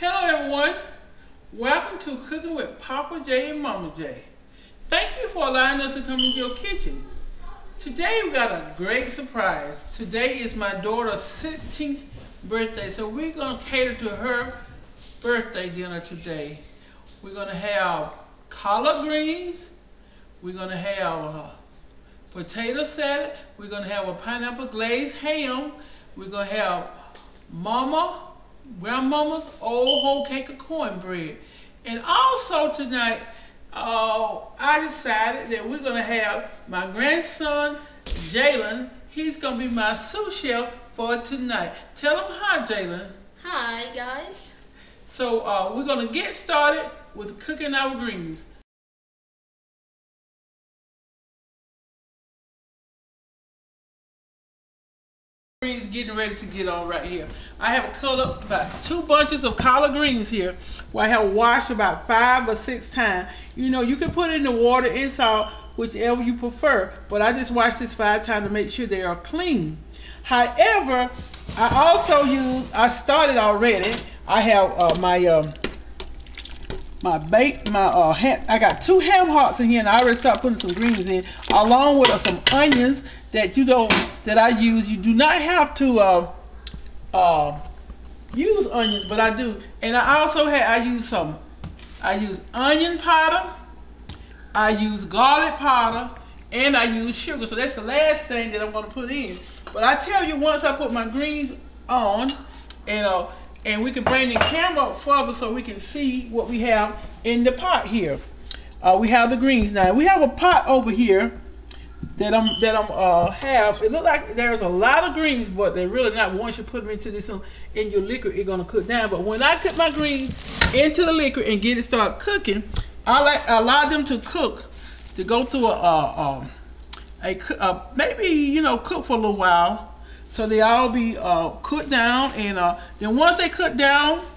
Hello everyone, welcome to Cooking with Papa J and Mama J. Thank you for allowing us to come into your kitchen. Today we got a great surprise. Today is my daughter's 16th birthday, so we're going to cater to her birthday dinner today. We're going to have collard greens, we're going to have potato salad, we're going to have a pineapple glazed ham, we're going to have grandmama's old whole cake of cornbread. And also tonight, I decided that we're going to have my grandson, Jalen. He's going to be my sous chef for tonight. Tell him hi, Jalen. Hi, guys. So we're going to get started with cooking our greens. Greens getting ready to get on right here. I have cut up about 2 bunches of collard greens here, where I have washed about 5 or 6 times. You know, you can put it in the water and salt, whichever you prefer, but I just washed this 5 times to make sure they are clean. However, I started already. I have I got 2 ham hocks in here, and I already started putting some greens in, along with some onions that I use. You do not have to use onions, but I do. And I use onion powder, I use garlic powder, and I use sugar. So that's the last thing that I'm going to put in. But I tell you, once I put my greens on, and we can bring the camera up further so we can see what we have in the pot here. We have the greens now. We have a pot over here that it looks like there's a lot of greens, but they're really not. Once you put them into this in your liquid, it's gonna cook down. But when I put my greens into the liquid and get it started cooking, I allow them to cook, to go through maybe cook for a little while, so they all be cooked down. And then once they cook down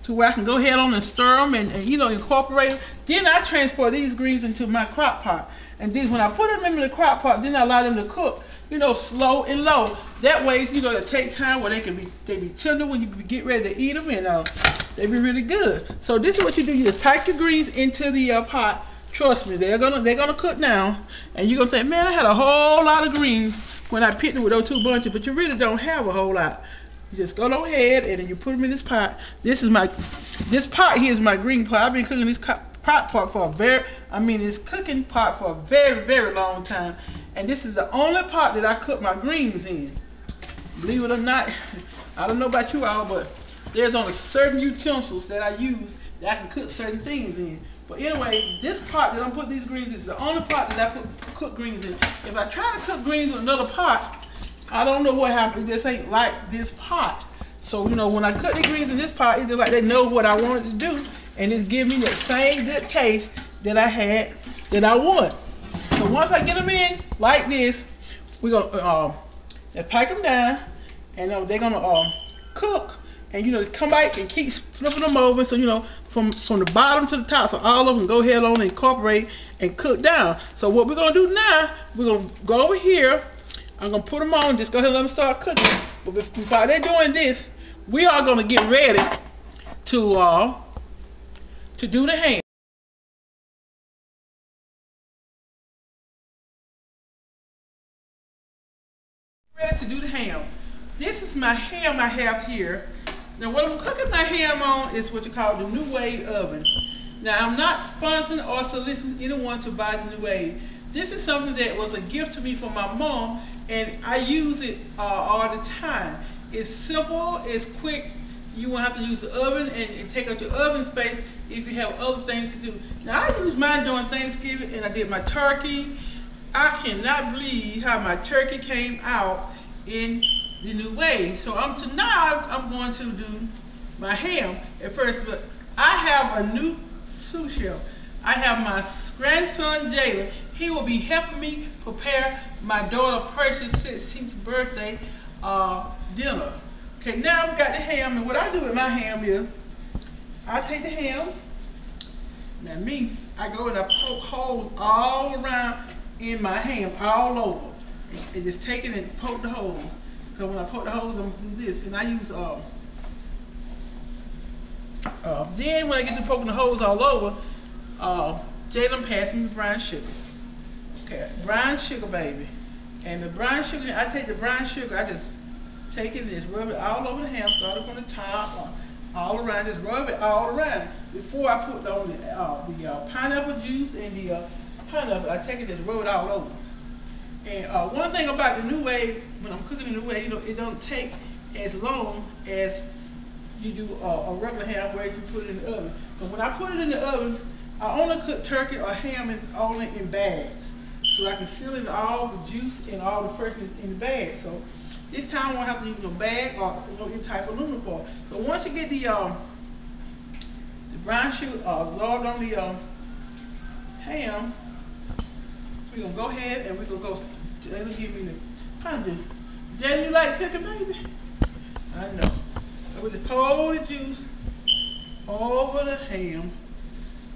to where I can go ahead on and stir them and incorporate them, then I transport these greens into my crock pot. And then when I put them in the crock pot, then I allow them to cook, slow and low. That way, it takes time where they be tender when you get ready to eat them, and they be really good. So this is what you do: you just pack your greens into the pot. Trust me, they're gonna cook now, and you're gonna say, man, I had a whole lot of greens when I picked them with those 2 bunches, but you really don't have a whole lot. You just go ahead and then you put them in this pot. This pot here is my green pot. I've been cooking this pot for this cooking pot for a very, very long time, and this is the only pot that I cook my greens in. Believe it or not, I don't know about you all, but there's only certain utensils that I use that I can cook certain things in. But anyway, this pot that I'm putting these greens in is the only pot that I cook greens in. If I try to cook greens in another pot, I don't know what happens. It just ain't like this pot. So when I cook the greens in this pot, it's just like they know what I wanted to do, and it's giving me that same good taste that I want. So once I get them in like this, we're gonna pack them down, and they're gonna cook, and come back and keep flipping them over. So from the bottom to the top, so all of them go ahead on and incorporate and cook down. So what we're gonna do now, we're gonna go over here. I'm gonna put them on. Just go ahead and let them start cooking. But before they're doing this, we are gonna get ready to do the ham. Ready to do the ham. This is my ham I have here. Now what I'm cooking my ham on is what you call the New Wave oven. Now I'm not sponsoring or soliciting anyone to buy the New Wave. This is something that was a gift to me from my mom, and I use it all the time. It's simple, it's quick. You won't have to use the oven and take up your oven space if you have other things to do. Now I used mine during Thanksgiving, and I did my turkey. I cannot believe how my turkey came out in the New Wave. So tonight I'm going to do my ham at first, but I have a new sous chef. I have my grandson Jalen. He will be helping me prepare my daughter Precious' 16th birthday dinner. Okay, now we got the ham, and what I do with my ham is I take the ham. Now I go and I poke holes all around in my ham, all over, and just take it and poke the holes. Because when I poke the holes, I'm gonna do this, and I use Then when I get to poking the holes all over, Jalen passed me brown sugar. Okay, brown sugar, baby. And the brown sugar, I take the brown sugar, I just take it and just rub it all over the ham, start it from the top, all around, just rub it all around. Before I put on the pineapple juice and the pineapple, I take it and just rub it all over. And one thing about the New Wave, when I'm cooking the New Wave, it don't take as long as you do a regular ham where you put it in the oven. But when I put it in the oven, I only cook turkey or ham only in bags, so I can seal in all the juice and all the freshness in the bag. So this time I won't have to use no bag or any type of aluminum foil. So once you get the brown sugar absorbed on the ham, we're gonna go ahead and we're gonna go. Jalen, give me the pineapple. Jalen, you like cooking, baby? I know. So we just pour the juice over the ham,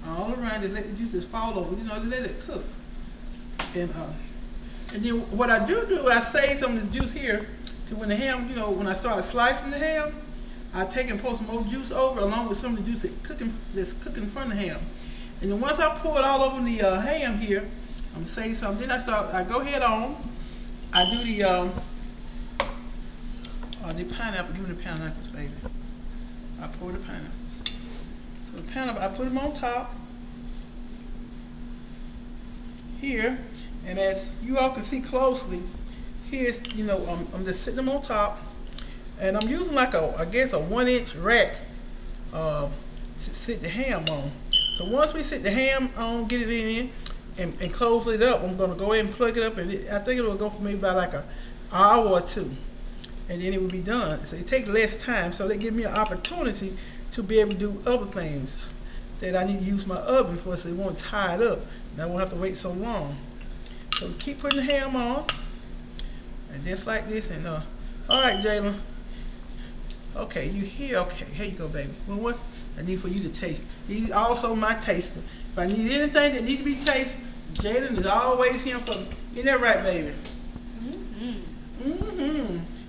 all around. Just let the juices fall over. You know, just let it cook. And then what I do, I save some of this juice here to when the ham, you know, when I start slicing the ham, I take and pour some more juice over along with some of the juice that's cooking in front of the ham. And then once I pour it all over the ham here, I'm gonna say something. Then I go ahead on. I do the pineapple. Give me the pineapples, baby. I pour the pineapples. So the pineapple, I put them on top here, and as you all can see closely, here's, you know, I'm just sitting them on top, and I'm using like I guess a 1-inch rack to sit the ham on. So once we sit the ham on, get it in and close it up, I'm going to go ahead and plug it up, and I think it will go for maybe about like an hour or two, and then it will be done. So it takes less time, so they give me an opportunity to be able to do other things that I need to use my oven for, so it won't tie it up and I won't have to wait so long. So keep putting the ham on, and just like this, and alright, Jalen. Okay, you here? Okay, here you go, baby. Well, what I need for you to taste. He's also my taster. If I need anything that needs to be tasted, Jalen is always here for me. Isn't that right, baby?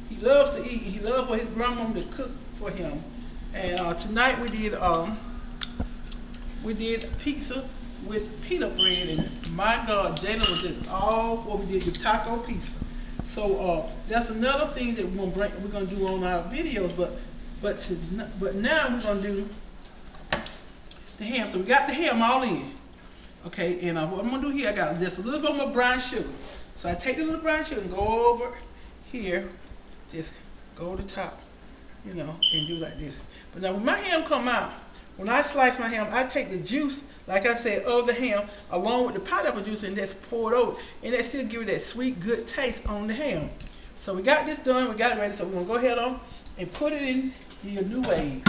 He loves to eat. He loves for his grandmama to cook for him. And tonight we did pizza with peanut bread, and my God, Jalen was just all for. We did the taco pizza. So that's another thing that we're gonna do on our videos. But now we're gonna do the ham. So we got the ham all in. Okay, and what I'm gonna do here, I got just a little bit more brown sugar. So I take a little brown sugar and go over here, just go to the top, you know, and do like this. But now when my ham come out, when I slice my ham, I take the juice, like I said, of the ham, along with the pineapple juice, and just pour it over. And that still give it that sweet, good taste on the ham. So we got this done, we got it ready, so we're going to go ahead on and put it in the New Wave.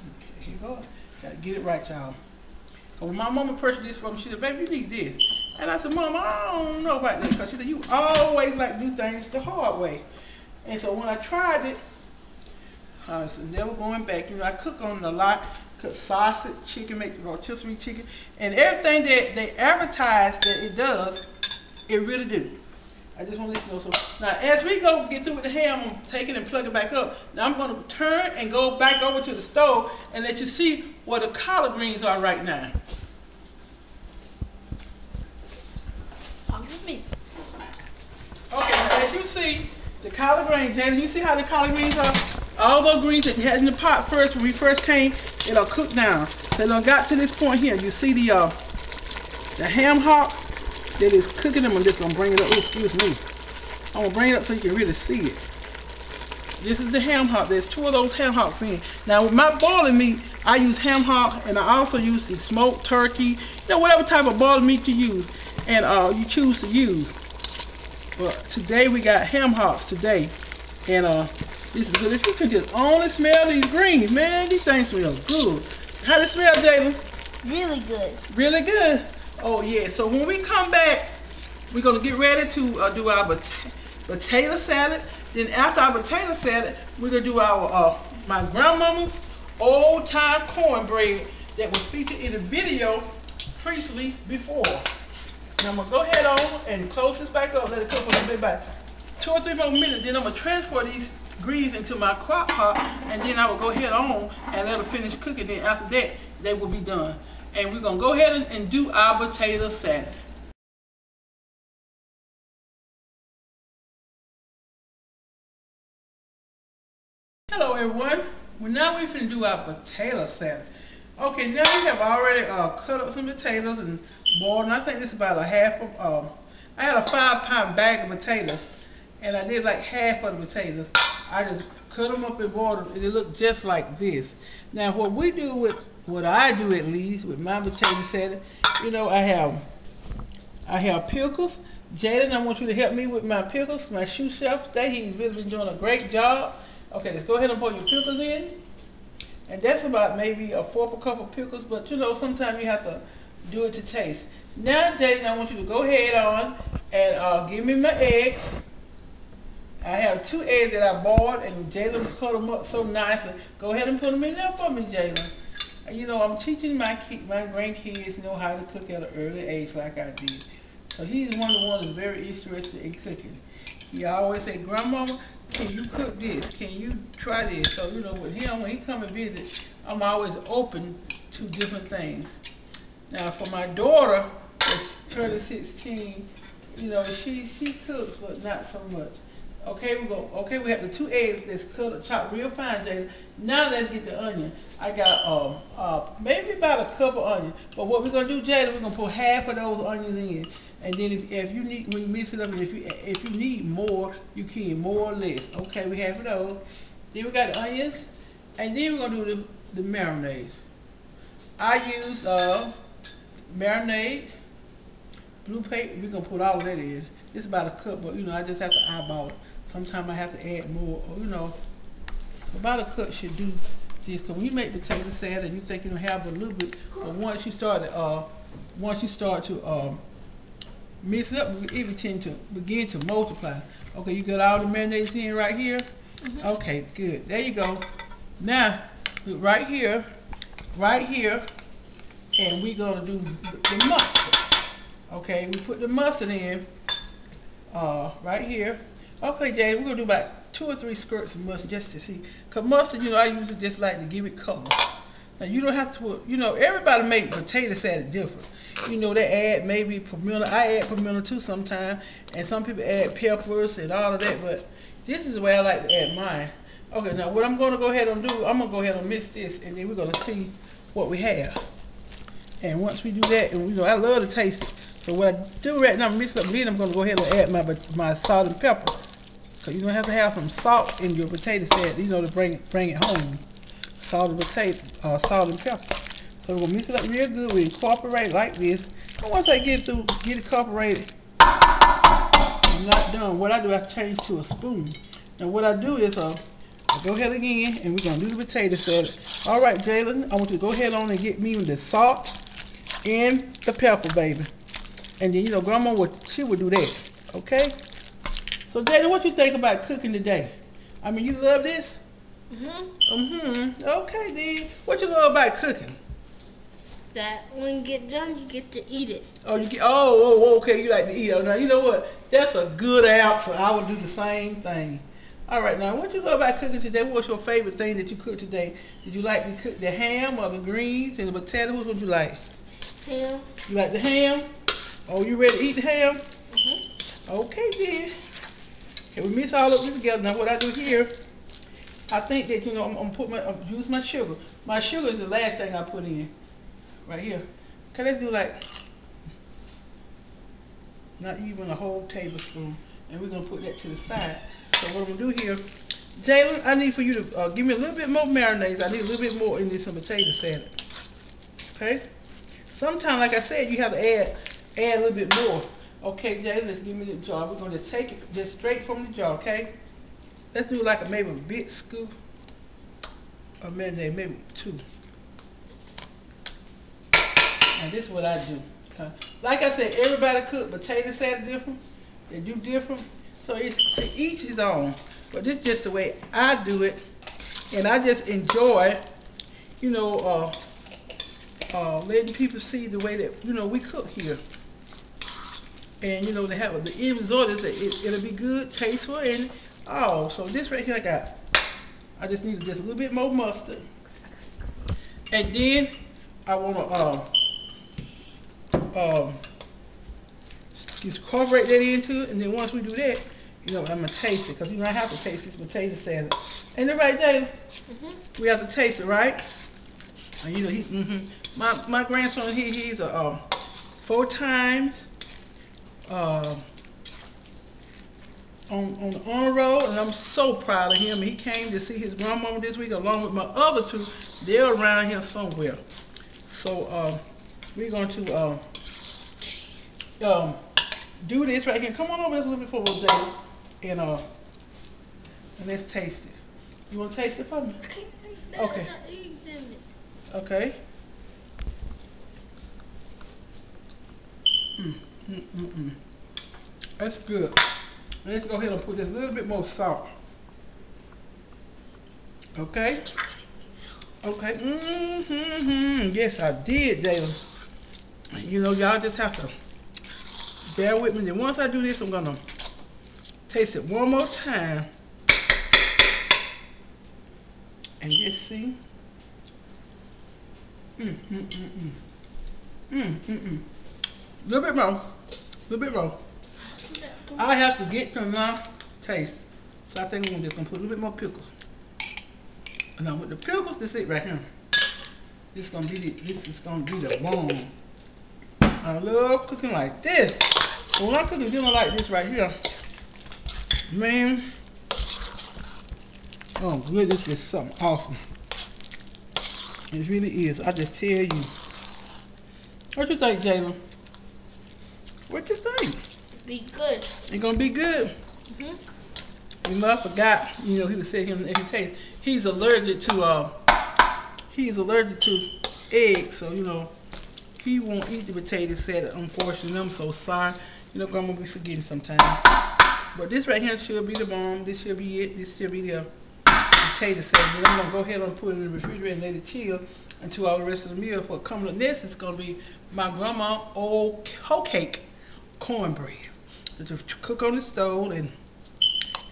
Okay, here you go. Got to get it right, y'all. When my mama purchased this for me, she said, baby, you need this. And I said, Mama, I don't know about this. Because she said, you always like to do things the hard way. And so when I tried it, I was never going back. You know, I cook on it a lot. Cook sausage, chicken, make the rotisserie chicken. And everything that they advertise that it does, it really do. I just want to let you know. So now, as we go get through with the ham, I'm taking it and plug it back up. Now I'm going to turn and go back over to the stove and let you see where the collard greens are right now. Me. Okay, now as you see, the collard greens, Janet, you see how the collard greens are? All those greens that you had in the pot first, when we first came, it'll cook down. So it got to this point here. You see the ham hock that is cooking them. I'm just going to bring it up. Excuse me. I'm going to bring it up so you can really see it. This is the ham hock. There's 2 of those ham hocks in. Now with my boiling meat, I use ham hock, and I also use the smoked turkey, you know, whatever type of boiling meat you use, and you choose to use. But today we got ham hocks today, and this is good. If you can just only smell these greens, man, these things smell good. How does it smell, Jalen? Really good. Really good. Oh yeah. So when we come back, we're gonna get ready to do our potato salad. Then after our potato salad, we're gonna do our my grandmama's old time cornbread that was featured in the video previously before. Now I'm gonna go ahead on and close this back up. Let it cook for a little bit, about 2 or 3 more minutes. Then I'm gonna transfer these greens into my crock pot, and then I will go ahead on and let them finish cooking. Then after that, they will be done. And we're going to go ahead and do our potato salad. Hello everyone. Well, now we're going to do our potato salad. Okay, now we have already cut up some potatoes and boiled them. I think this is about a half of, I had a 5-pound bag of potatoes, and I did like half of the potatoes. I just cut them up and boiled them, and they look just like this. Now what we do with, what I do at least, with my potato salad, you know, I have pickles. Jaden, I want you to help me with my pickles. My shoe chef today, he's really been doing a great job. Okay, let's go ahead and put your pickles in. And that's about maybe a 4th cup of pickles, but you know, sometimes you have to do it to taste. Now, Jaden, I want you to go ahead on and give me my eggs. I have 2 eggs that I boiled, and Jalen cut them up so nicely. Go ahead and put them in there for me, Jalen. You know, I'm teaching my grandkids know how to cook at an early age like I did. So he's one of the ones that's very interested in cooking. He always say, Grandmama, can you cook this? Can you try this? So, you know, with him, when he come and visit, I'm always open to different things. Now, for my daughter, that's turning 16, you know, she cooks, but not so much. Okay, we have the 2 eggs that's chopped real fine, Jada. Now let's get the onion. I got maybe about a cup of onion. But what we're gonna do, Jada, we're gonna put half of those onions in. And then if you need, when you mix it up, and if you need more, you can, more or less. Okay, we have those. Then we got the onions, and then we're gonna do the marinades. I use marinade, blue paper. We're gonna put all of that in. It's about a cup, but you know, I just have to eyeball it. Sometimes I have to add more, or you know, about a cup should do this. Cause when you make potato salad, you think you don't have a little bit, but once you start to mix it up, it will tend to begin to multiply. Okay, you got all the mayonnaise in right here. Okay, good. There you go. Now, right here, and we're gonna do the mustard. Okay, we put the mustard in right here. Okay, Jay, we're gonna do about 2 or 3 squirts of mustard just to see. Cause mustard, you know, I use it just like to give it color. Now you don't have to put, you know, everybody make potato salad different. You know, they add maybe pimento. I add pimento too sometimes, and some people add peppers and all of that. But this is the way I like to add mine. Okay, now what I'm gonna go ahead and do, I'm gonna go ahead and mix this, and then we're gonna see what we have. And once we do that, and you know, I love to taste it. So what I do right now, mix up, then I'm going to go ahead and add my salt and pepper. Because you're going to have some salt in your potato salad, you know, to bring it home. Salt and pepper. So we're going to mix it up real good. We incorporate like this. And once I get it incorporated, I'm not done. What I do, I change to a spoon. And what I do is, I go ahead again, and we're going to do the potato salad. All right, Jalen, I want you to go ahead on and get me the salt and the pepper, baby. And then, you know, Grandma she would do that, okay? So, Jada, what you think about cooking today? I mean, you love this? Okay, then. What you love about cooking? That when you get done, you get to eat it. Oh, okay, you like to eat it. Now, you know what? That's a good answer. I would do the same thing. All right, now, what you love about cooking today? What's your favorite thing that you cooked today? Did you like to cook the ham or the greens and the potatoes? What you like? Ham. You like the ham? Oh, you ready to eat the ham? Okay, then. Okay, we mix all of this together. Now, what I do here, I think that, you know, I'm use my sugar. My sugar is the last thing I put in. Right here. Okay, let's do like, not even a whole tablespoon. And we're going to put that to the side. So what I'm going to do here, Jalen, I need for you to give me a little bit more mayonnaise. I need a little bit more in this potato salad. Okay? Sometimes, like I said, you have to add a little bit more. Okay, Jalen, let's give me the jar. We're going to take it just straight from the jar, okay? Let's do like maybe a big scoop of mayonnaise, maybe 2. And this is what I do. Okay? Like I said, everybody cook potato salad different. They do different. So it's to each his own. But this is just the way I do it. And I just enjoy, you know, letting people see the way that, you know, we cook here. And, you know, they have the end result is that it'll be good, tasteful, and Oh, so this right here I just need just a little bit more mustard. And then I wanna just incorporate that into it, and then once we do that, you know, I'm gonna taste it, because you know I have to taste this potato salad. Ain't that right, Jayla? We have to taste it, right? And you know, my grandson, he's a 4 times on the honor roll, and I'm so proud of him. He came to see his grandmama this week along with my other 2. They're around here somewhere. So we're going to do this right here. Come on over, let's look for a little day, and let's taste it. You want to taste it for me? Okay. Okay. That's good. Let's go ahead and put this a little bit more salt. Okay. Okay. Yes, I did, Jayla. You know, y'all just have to bear with me. Then once I do this, I'm gonna taste it one more time and just see. Little bit more. Little bit more. I have to get to my taste. So I think I'm just gonna put a little bit more pickles. And now with the pickles, this is it right here. This is gonna be the bomb. I love cooking like this. But when I cook dinner like this right here, man, oh goodness, this is something awesome. It really is. I just tell you. What you think, Jayla? What you think? Be good. It's gonna be good. You know, I forgot. You know, he was saying he's allergic to eggs. So you know, he won't eat the potato salad. Unfortunately, I'm so sorry. You know, Grandma be forgetting sometimes. But this right here should be the bomb. This should be it. This should be the potato salad. Then I'm gonna go ahead and put it in the refrigerator and let it chill until all the rest of the meal. For coming up next, it's gonna be my grandma old hoe cake cornbread. Just cook on the stove, and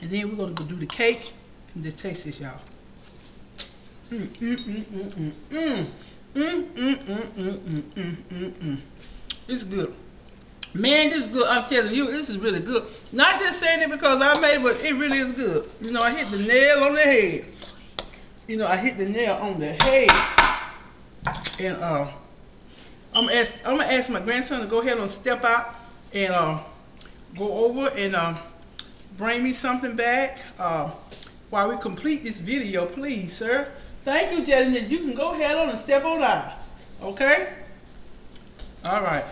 then we're gonna go do the cake and just taste this, y'all. It's good. Man, this is good. I'm telling you, this is really good. Not just saying it because I made it, but it really is good. You know, I hit the nail on the head. You know, I hit the nail on the head. And I'm gonna ask my grandson to go ahead and step out and go over and bring me something back while we complete this video, please, sir. Thank you, Jessica. You can go ahead on and step on out. Okay? All right.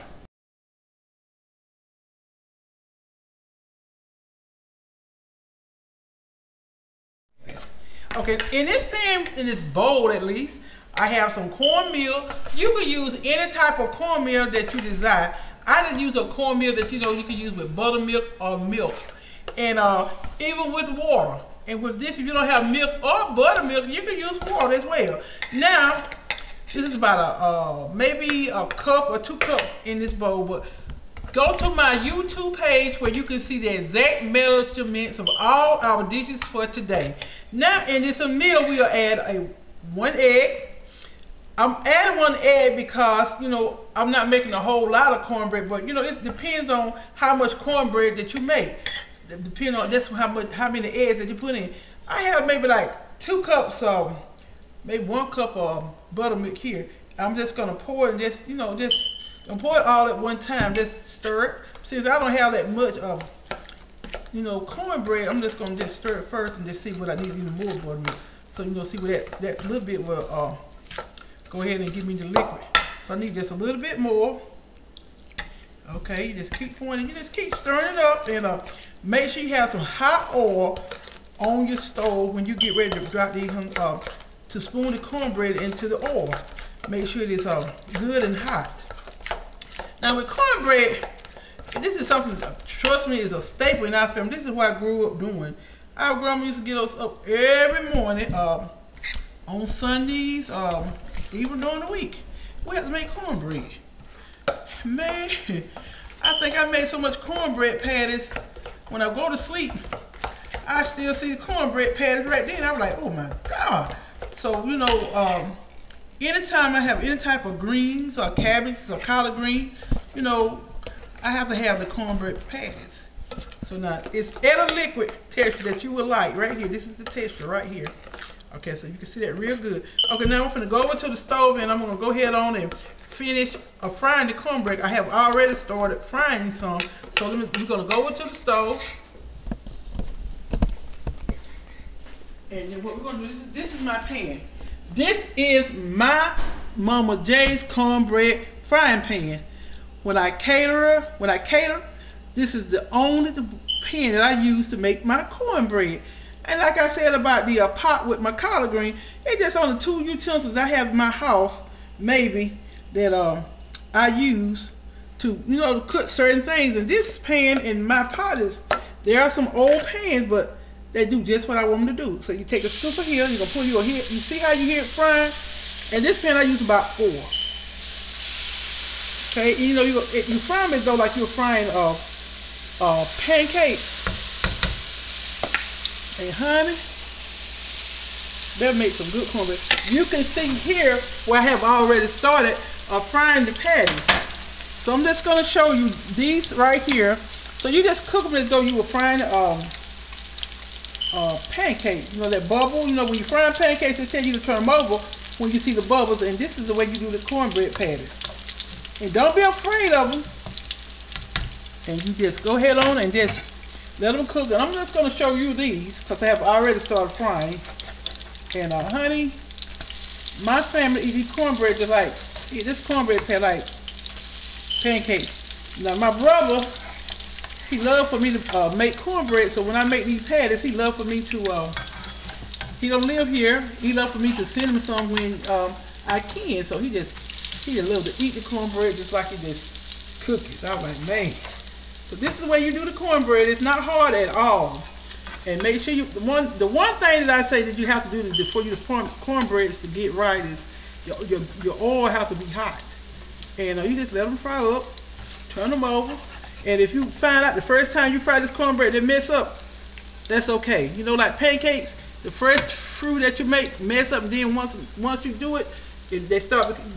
Okay, in this pan, in this bowl at least, I have some cornmeal. You can use any type of cornmeal that you desire. I just use a cornmeal that you know you can use with buttermilk or milk, and even with water. And with this, if you don't have milk or buttermilk, you can use water as well. Now, this is about maybe a cup or 2 cups in this bowl, but go to my YouTube page where you can see the exact measurements of all our dishes for today. Now, in this meal, we'll add 1 egg. I'm adding 1 egg because, you know, I'm not making a whole lot of cornbread, but, you know, it depends on how much cornbread that you make. Depending on how many eggs that you put in. I have maybe like 2 cups of, maybe 1 cup of buttermilk here. I'm just going to pour it, pour it all at one time. Just stir it. Since I don't have that much of, cornbread, I'm just going to just stir it first and just see what I need even more buttermilk. So, see what that little bit will go ahead and give me the liquid. So I need just a little bit more. Okay, you just keep pouring, you just keep stirring it up, and make sure you have some hot oil on your stove when you get ready to drop these to spoon the cornbread into the oil. Make sure it is good and hot. Now with cornbread, this is something that, trust me, is a staple in our family. This is what I grew up doing. Our grandma used to get us up every morning on Sundays, even during the week. We have to make cornbread. Man, I think I made so much cornbread patties when I go to sleep. I still see the cornbread patties right there. And I was like, oh my God. So, you know, anytime I have any type of greens or cabbages or collard greens, you know, I have to have the cornbread patties. So now, it's at a liquid texture that you would like right here. This is the texture right here. Okay, so you can see that real good. Okay, now I'm going to go over to the stove and I'm going to go ahead on and finish frying the cornbread. I have already started frying some. So we're going to go over to the stove. And then what we're going to do, this is my pan. This is my Mama J's cornbread frying pan. When I cater, this is the only pan that I use to make my cornbread. And like I said about the pot with my collard green, it's just only 2 utensils I have in my house, maybe, that I use to, you know, to cook certain things. And this pan and my pot there are some old pans, but they do just what I want them to do. So you take a scooper here, you're gonna put your head. You see how you hear it frying? And this pan I use about 4. Okay, you know, you fry them as though like you're frying pancakes. And honey, they'll make some good cornbread. You can see here where I have already started frying the patties. So I'm just going to show you these right here. So you just cook them as though you were frying pancakes. You know that bubble? You know when you fry pancakes, they tell you to turn them over when you see the bubbles. And this is the way you do the cornbread patties. And don't be afraid of them. And you just go ahead on and just let them cook. And I'm just going to show you these because I have already started frying. And honey, my family eats cornbread just like this cornbread pat like pancakes. Now my brother, he loved for me to make cornbread. So when I make these patties, he loved for me to. He don't live here. He loved for me to send him some when I can. So he just loves to eat the cornbread just like he just cook it. I was like, man. So this is the way you do the cornbread. It's not hard at all. And make sure the one thing that I say that you have to do before you cornbread to get right is your oil has to be hot. And you just let them fry up, turn them over. And if you find out the first time you fry this cornbread they mess up, that's okay. You know, like pancakes, the first fruit that you make mess up, and then once you do it, they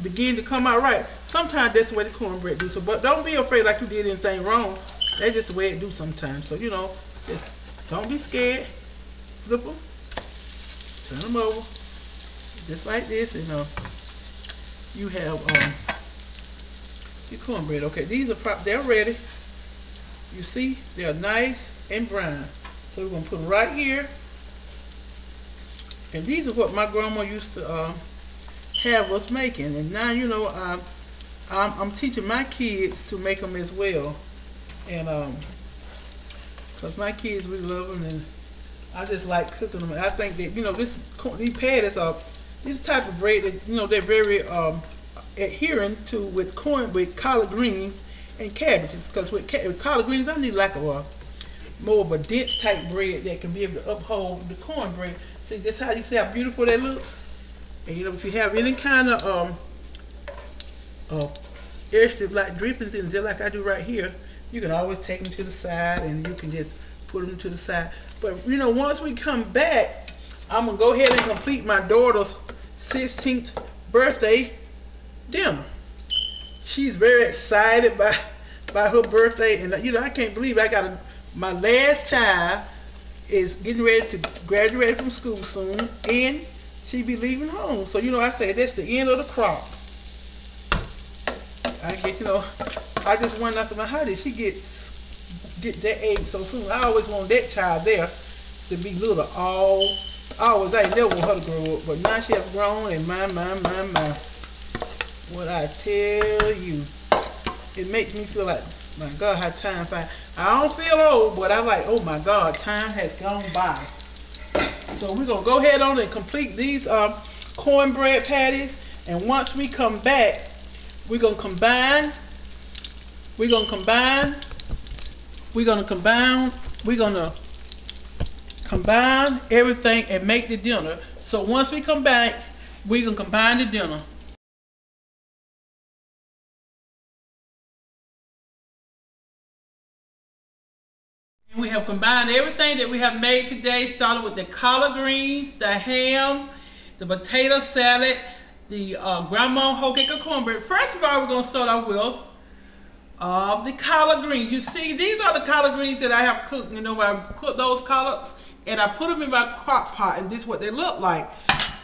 begin to come out right. Sometimes that's the way the cornbread do. So, but don't be afraid like you did anything wrong. That's just the way it do sometimes. So, you know, just don't be scared. Flip them, turn them over, just like this, and you have your cornbread. Okay, these are they're ready. You see, they're nice and brown. So we're gonna put them right here. And these are what my grandma used to have us making, and now you know I'm teaching my kids to make them as well, and because my kids really love them, and I just like cooking them. And I think that these patties are this type of bread that they're very adherent to with collard greens and cabbages, because with collard greens I need like a more of a dense type bread that can be able to uphold the cornbread. See, that's how you see how beautiful they look. And if you have any kind of extra like drippings in, just like I do right here, you can always take them to the side and you can just put them to the side. But once we come back, I'm gonna go ahead and complete my daughter's 16th birthday dinner. She's very excited by her birthday, and I can't believe my last child is getting ready to graduate from school soon, and she be leaving home. So I say that's the end of the crock. I just wonder, I said, how did she get that age so soon? I always want that child there to be little. I never want her to grow up, but now she has grown, and my. What I tell you, it makes me feel like, my God, how time flies. I don't feel old, but I'm like, oh my God, time has gone by. So we're going to go ahead on and complete these cornbread patties. And once we come back, we're going to combine everything and make the dinner. So once we come back, we're going to combine the dinner. We have combined everything that we have made today, starting with the collard greens, the ham, the potato salad, the grandma whole cake of cornbread. First of all, we're going to start off with the collard greens. You see, these are the collard greens that I have cooked. You know, I cooked those collards and I put them in my crock pot, and this is what they look like.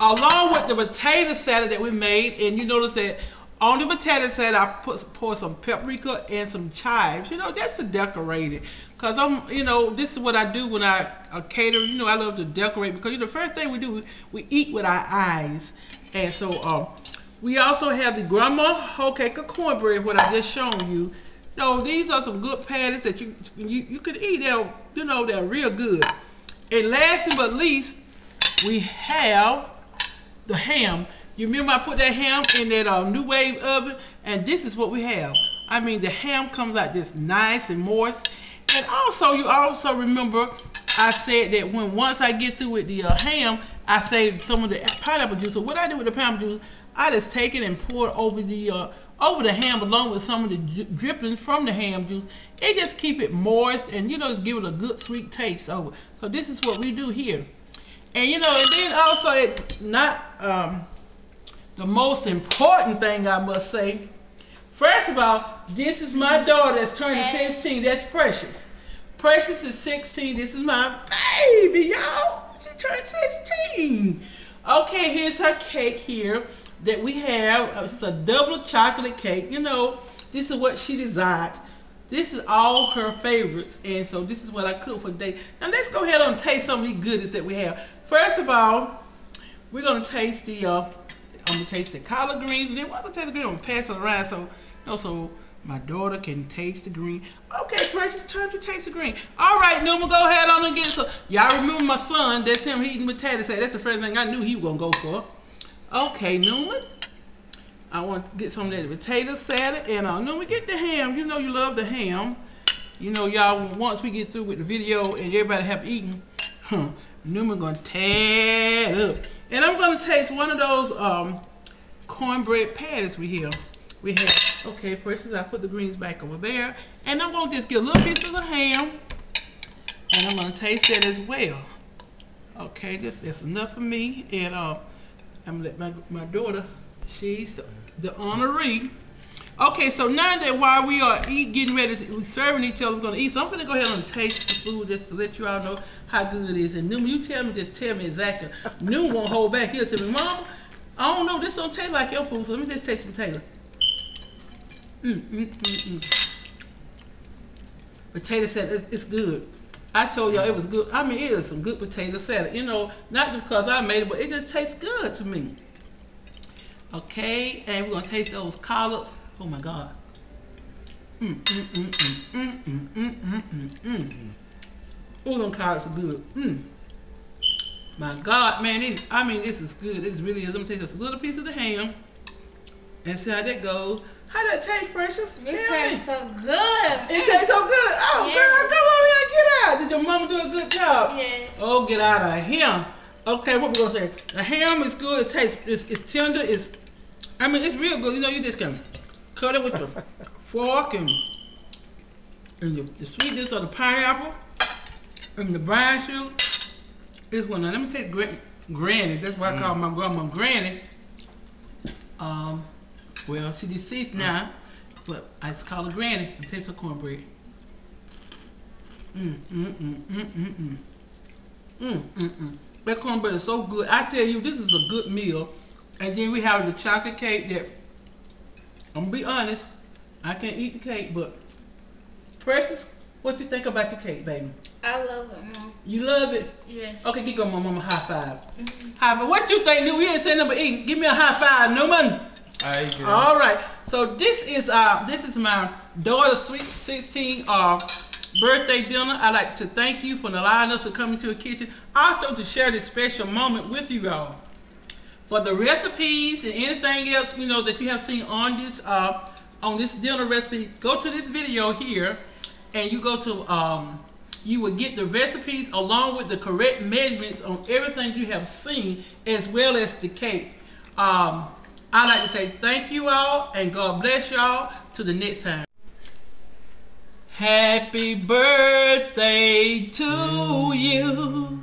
Along with the potato salad that we made, and you notice that on the potato salad I pour some paprika and some chives. You know, just to decorate it. Because you know, this is what I do when I cater. You know, I love to decorate because, you know, the first thing we do, we eat with our eyes. And so we also have the grandma whole cake of cornbread, what I just shown you. So these are some good patties that you could eat. You know, they're real good. And last but least, we have the ham. You remember I put that ham in that New Wave oven, and this is what we have. I mean, the ham comes out just nice and moist. And also, you also remember I said that once I get through with the ham, I save some of the pineapple juice. So what I do with the pineapple juice, I just take it and pour it over the ham along with some of the drippings from the ham juice. It just keep it moist and, you know, just give it a good sweet taste over. So this is what we do here. And, you know, and then also it's not the most important thing, I must say. First of all, this is my daughter that's turning 16. That's Precious. Precious is 16. This is my baby, y'all. She turned 16. Okay, here's her cake here that we have. It's a double chocolate cake. You know, this is what she desired. This is all her favorites, and so this is what I cooked for today. Now let's go ahead and taste some of these goodies that we have. First of all, we're gonna taste the I'm gonna taste the collard greens, and then once I taste the green, I'm gonna pass it around so, you know, so my daughter can taste the green. Okay, Precious, turn to taste the green. All right, Numa, go ahead on and get some. Y'all remember my son? That's him eating potato salad. That's the first thing I knew he was gonna go for. Okay, Numa, I want to get some of that potato salad, and Numa, get the ham. You know you love the ham. You know, y'all, once we get through with the video and everybody have eaten, Numa gonna tear it up. And I'm gonna taste one of those cornbread patties we have. Okay, Precious, I put the greens back over there, and I'm gonna just get a little piece of the ham, and I'm gonna taste that as well. Okay, this is enough for me, and I'm gonna let my daughter. She's the honoree. Okay, so now that while we are getting ready to serving each other, we're gonna eat. So I'm gonna go ahead and taste the food just to let you all know how good it is. And Numa, you just tell me exactly. Numa won't hold back. He'll tell me, Mom, I don't know, this don't taste like your food, so let me just taste the potato. Potato salad, it's good. I told y'all it was good. I mean, it is some good potato salad. You know, not because I made it, but it just tastes good to me. Okay, and we're gonna taste those collards. Oh my God. Oh, them collards are good. My God, man, this is good. This really is. Let me taste this little piece of the ham and see how that goes. How that taste, Precious? It tastes so good. It tastes so good. Oh, yeah. Girl, come over here and get out. Did your mama do a good job? Yeah. Oh, get out of here. Okay, what we gonna say? The ham is good. It tastes. It's tender. I mean, it's real good. You know, you just can cut it with the fork and the sweetness of the pineapple and the brine sugar. This one. Now, let me take Granny. That's why I call my grandma Granny. Well, she's deceased now, but I just call her Granny and taste her cornbread. That cornbread is so good. I tell you, this is a good meal. And then we have the chocolate cake that, I'm gonna be honest, I can't eat the cake, but Precious, what you think about your cake, baby? I love it, Mom. You love it? Yeah. Okay, give my mama a high five. High five. What you think, Numa? You ain't saying nothing but eating. Give me a high five, Numa. All right. So this is my daughter's sweet 16 birthday dinner. I'd like to thank you for allowing us to come into the kitchen. Also to share this special moment with you all. For the recipes and anything else, you know, that you have seen on this dinner recipe, go to this video here, and you go to you will get the recipes along with the correct measurements on everything you have seen, as well as the cake. I'd like to say thank you all, and God bless y'all. To the next time. Happy birthday to you.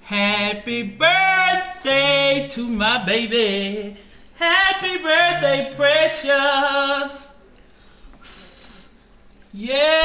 Happy birthday to my baby. Happy birthday, precious. Yeah.